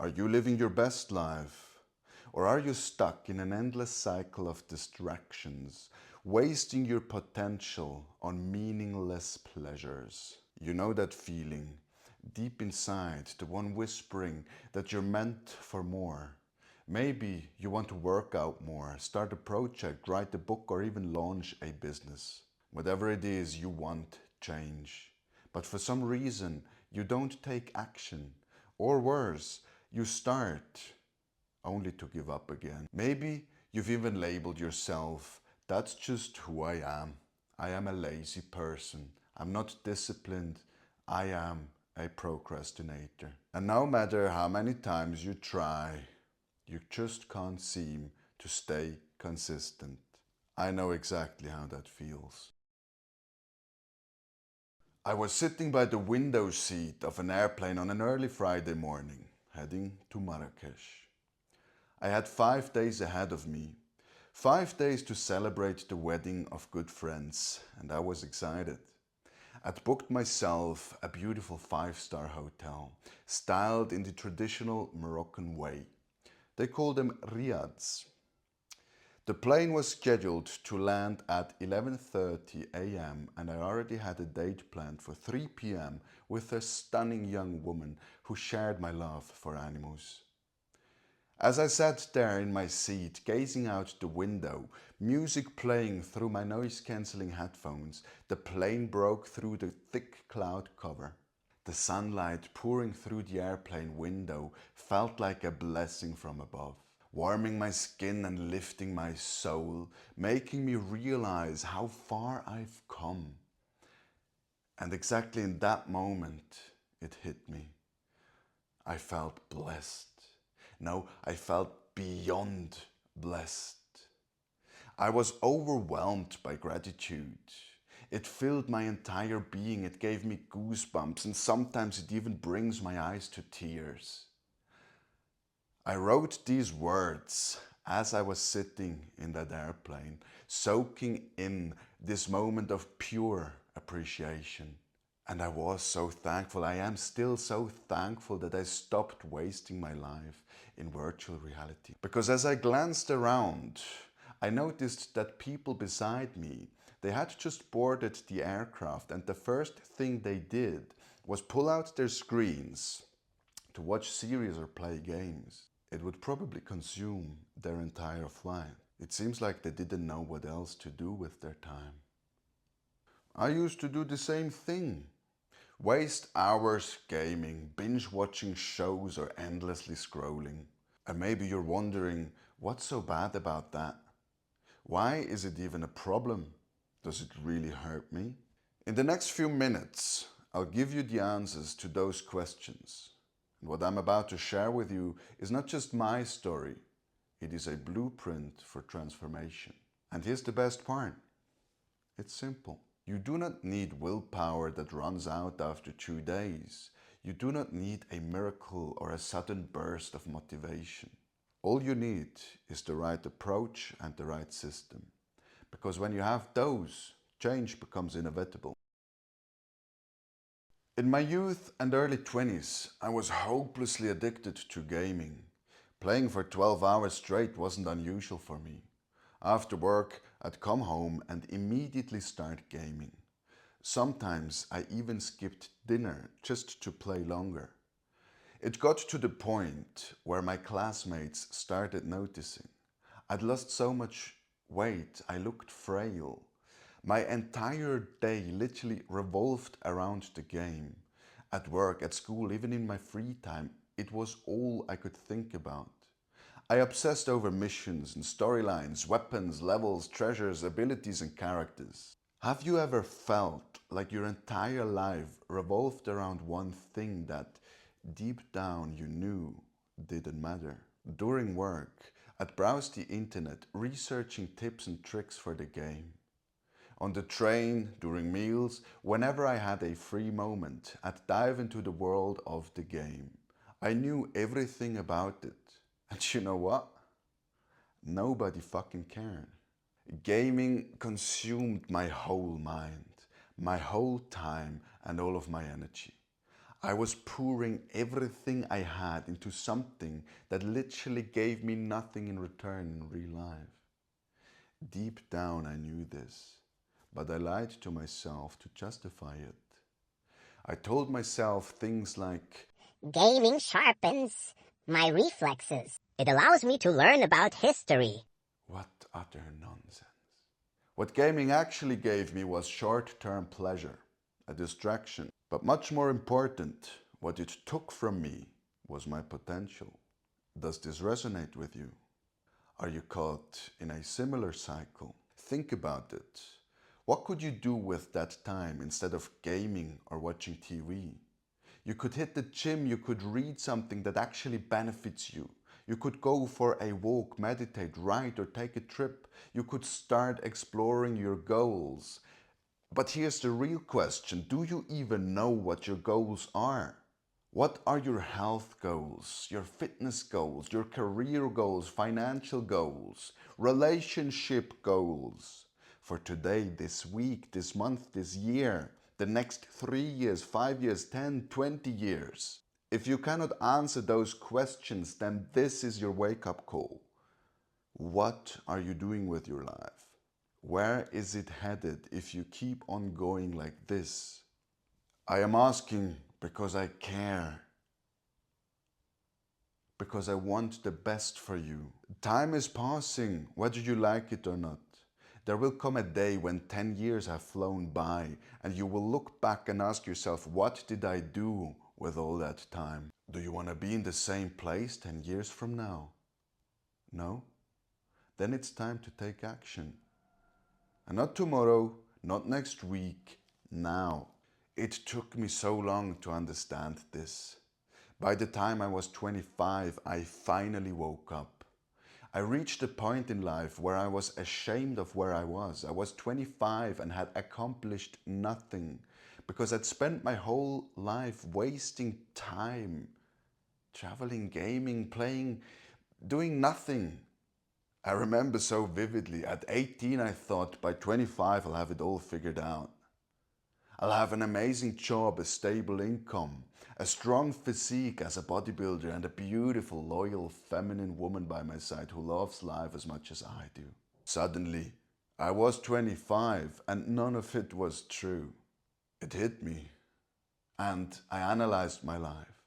Are you living your best life? Or are you stuck in an endless cycle of distractions, wasting your potential on meaningless pleasures? You know that feeling, deep inside, the one whispering that you're meant for more. Maybe you want to work out more, start a project, write a book, or even launch a business. Whatever it is, you want change. But for some reason, you don't take action. Or worse, you start only to give up again. Maybe you've even labeled yourself, that's just who I am. I am a lazy person. I'm not disciplined. I am a procrastinator. And no matter how many times you try, you just can't seem to stay consistent. I know exactly how that feels. I was sitting by the window seat of an airplane on an early Friday morning, heading to Marrakesh. I had 5 days ahead of me, 5 days to celebrate the wedding of good friends, and I was excited. I'd booked myself a beautiful 5-star hotel, styled in the traditional Moroccan way. They call them riads. The plane was scheduled to land at 11:30 a.m. and I already had a date planned for 3 p.m. with a stunning young woman who shared my love for animals. As I sat there in my seat, gazing out the window, music playing through my noise-cancelling headphones, the plane broke through the thick cloud cover. The sunlight pouring through the airplane window felt like a blessing from above, warming my skin and lifting my soul, making me realize how far I've come. And exactly in that moment, it hit me. I felt blessed. No, I felt beyond blessed. I was overwhelmed by gratitude. It filled my entire being. It gave me goosebumps, and sometimes it even brings my eyes to tears. I wrote these words as I was sitting in that airplane, soaking in this moment of pure appreciation. And I was so thankful, I am still so thankful that I stopped wasting my life in virtual reality. Because as I glanced around, I noticed that people beside me, they had just boarded the aircraft, and the first thing they did was pull out their screens to watch series or play games. It would probably consume their entire flight. It seems like they didn't know what else to do with their time. I used to do the same thing. Waste hours gaming, binge watching shows, or endlessly scrolling. And maybe you're wondering, what's so bad about that? Why is it even a problem? Does it really hurt me? In the next few minutes, I'll give you the answers to those questions. And what I'm about to share with you is not just my story, it is a blueprint for transformation. And here's the best part. It's simple. You do not need willpower that runs out after 2 days. You do not need a miracle or a sudden burst of motivation. All you need is the right approach and the right system. Because when you have those, change becomes inevitable. In my youth and early 20s, I was hopelessly addicted to gaming. Playing for 12 hours straight wasn't unusual for me. After work, I'd come home and immediately start gaming. Sometimes I even skipped dinner just to play longer. It got to the point where my classmates started noticing. I'd lost so much weight, I looked frail. My entire day literally revolved around the game. At work, at school, even in my free time, it was all I could think about. I obsessed over missions and storylines, weapons, levels, treasures, abilities, and characters. Have you ever felt like your entire life revolved around one thing that deep down you knew didn't matter? During work, I'd browse the internet, researching tips and tricks for the game. On the train, during meals, whenever I had a free moment, I'd dive into the world of the game. I knew everything about it. And you know what? Nobody fucking cared. Gaming consumed my whole mind, my whole time, and all of my energy. I was pouring everything I had into something that literally gave me nothing in return in real life. Deep down I knew this, but I lied to myself to justify it. I told myself things like, gaming sharpens my reflexes. It allows me to learn about history. what utter nonsense. What gaming actually gave me was short-term pleasure, a distraction. But much more important, what it took from me was my potential. Does this resonate with you? Are you caught in a similar cycle? Think about it. What could you do with that time instead of gaming or watching TV? You could hit the gym, you could read something that actually benefits you. You could go for a walk, meditate, write, or take a trip. You could start exploring your goals. But here's the real question. Do you even know what your goals are? What are your health goals, your fitness goals, your career goals, financial goals, relationship goals? For today, this week, this month, this year, the next 3 years, 5 years, 10, 20 years. If you cannot answer those questions, then this is your wake-up call. What are you doing with your life? Where is it headed if you keep on going like this? I am asking because I care. Because I want the best for you. Time is passing, whether you like it or not. There will come a day when 10 years have flown by and you will look back and ask yourself, what did I do with all that time? Do you want to be in the same place 10 years from now? No? Then it's time to take action. And not tomorrow, not next week, now. It took me so long to understand this. By the time I was 25, I finally woke up. I reached a point in life where I was ashamed of where I was. I was 25 and had accomplished nothing because I'd spent my whole life wasting time, traveling, gaming, playing, doing nothing. I remember so vividly. At 18, I thought by 25 I'll have it all figured out. I'll have an amazing job, a stable income, a strong physique as a bodybuilder, and a beautiful, loyal, feminine woman by my side who loves life as much as I do. Suddenly, I was 25 and none of it was true. It hit me, and I analyzed my life.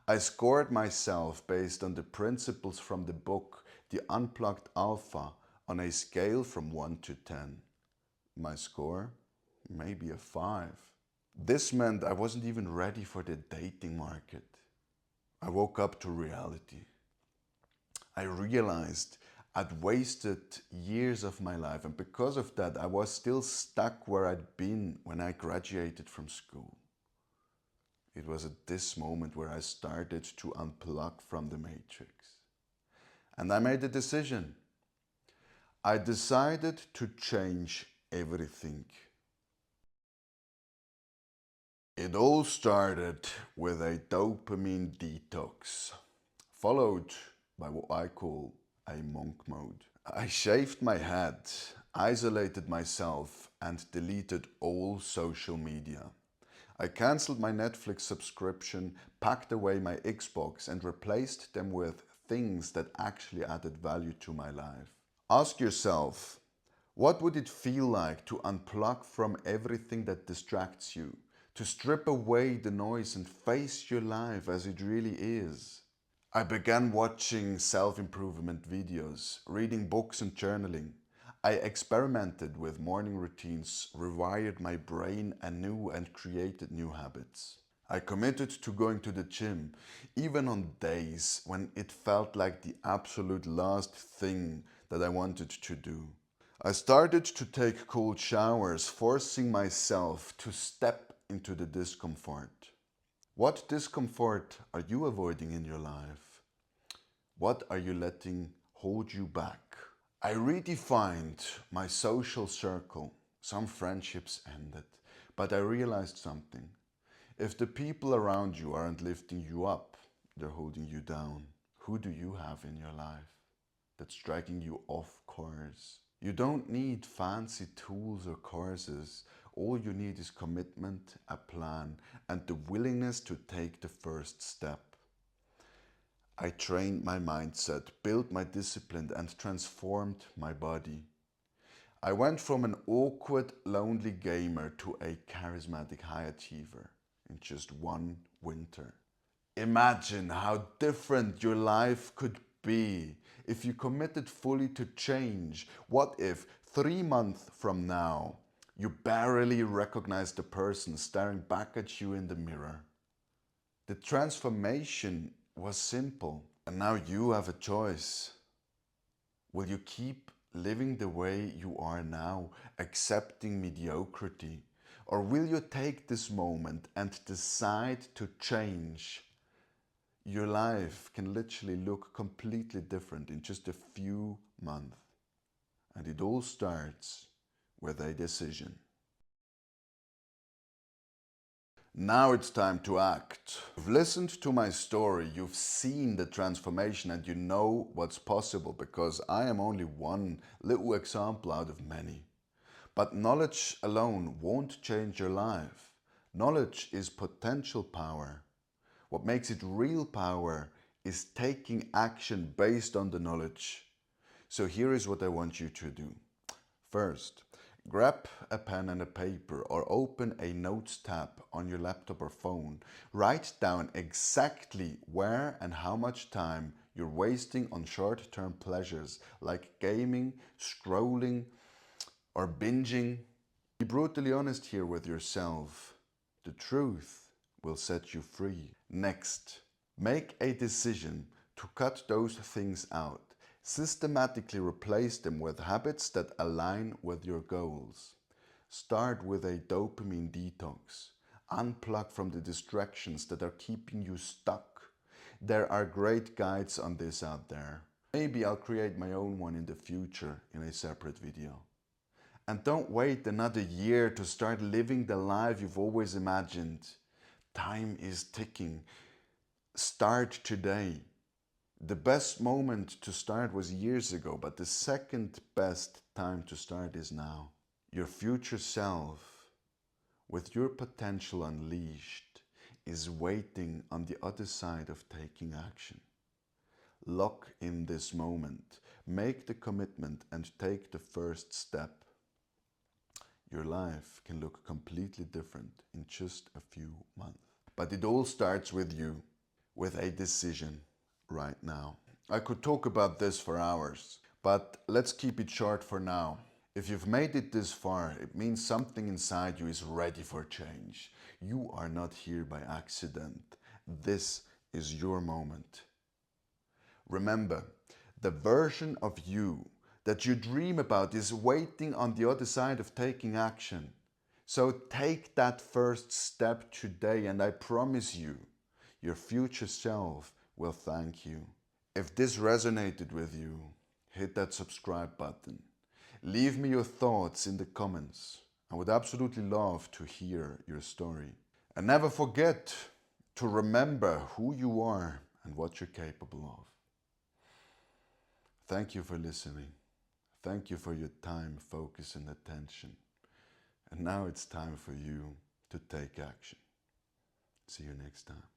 I scored myself based on the principles from the book, The Unplugged Alpha, on a scale from 1 to 10. My score? Maybe a 5. This meant I wasn't even ready for the dating market. I woke up to reality. I realized I'd wasted years of my life, and because of that, I was still stuck where I'd been when I graduated from school. It was at this moment where I started to unplug from the matrix. And I made a decision. I decided to change everything. It all started with a dopamine detox, followed by what I call a monk mode. I shaved my head, isolated myself, and deleted all social media. I cancelled my Netflix subscription, packed away my Xbox, and replaced them with things that actually added value to my life. Ask yourself, what would it feel like to unplug from everything that distracts you? To strip away the noise and face your life as it really is? I began watching self-improvement videos, reading books and journaling. I experimented with morning routines, rewired my brain anew and created new habits. I committed to going to the gym, even on days when it felt like the absolute last thing that I wanted to do. I started to take cold showers, forcing myself to step into the discomfort. What discomfort are you avoiding in your life? What are you letting hold you back? I redefined my social circle. Some friendships ended, but I realized something. If the people around you aren't lifting you up, they're holding you down. Who do you have in your life that's dragging you off course? You don't need fancy tools or courses All you need is commitment, a plan, and the willingness to take the first step. I trained my mindset, built my discipline, and transformed my body. I went from an awkward, lonely gamer to a charismatic high achiever in just one winter. Imagine how different your life could be if you committed fully to change. What if 3 months from now you barely recognize the person staring back at you in the mirror? The transformation was simple, and now you have a choice. Will you keep living the way you are now, accepting mediocrity? Or will you take this moment and decide to change? Your life can literally look completely different in just a few months. And it all starts with a decision. Now it's time to act. You've listened to my story, you've seen the transformation, and you know what's possible, because I am only one little example out of many. But knowledge alone won't change your life. Knowledge is potential power. What makes it real power is taking action based on the knowledge. So here is what I want you to do. First, grab a pen and a paper or open a notes tab on your laptop or phone. Write down exactly where and how much time you're wasting on short-term pleasures like gaming, scrolling, or binging. Be brutally honest here with yourself. The truth will set you free. Next, make a decision to cut those things out. Systematically replace them with habits that align with your goals. Start with a dopamine detox. Unplug from the distractions that are keeping you stuck. There are great guides on this out there. Maybe I'll create my own one in the future in a separate video. And don't wait another year to start living the life you've always imagined. Time is ticking. Start today. The best moment to start was years ago, but the second best time to start is now. Your future self, with your potential unleashed, is waiting on the other side of taking action. Lock in this moment, make the commitment, and take the first step. Your life can look completely different in just a few months. But it all starts with you, with a decision right now. I could talk about this for hours, but let's keep it short for now. If you've made it this far, it means something inside you is ready for change. You are not here by accident. This is your moment. Remember, the version of you that you dream about is waiting on the other side of taking action. So take that first step today, and I promise you, your future self will thank you. If this resonated with you, hit that subscribe button. Leave me your thoughts in the comments. I would absolutely love to hear your story. And never forget to remember who you are and what you're capable of. Thank you for listening. Thank you for your time, focus, and attention. And now it's time for you to take action. See you next time.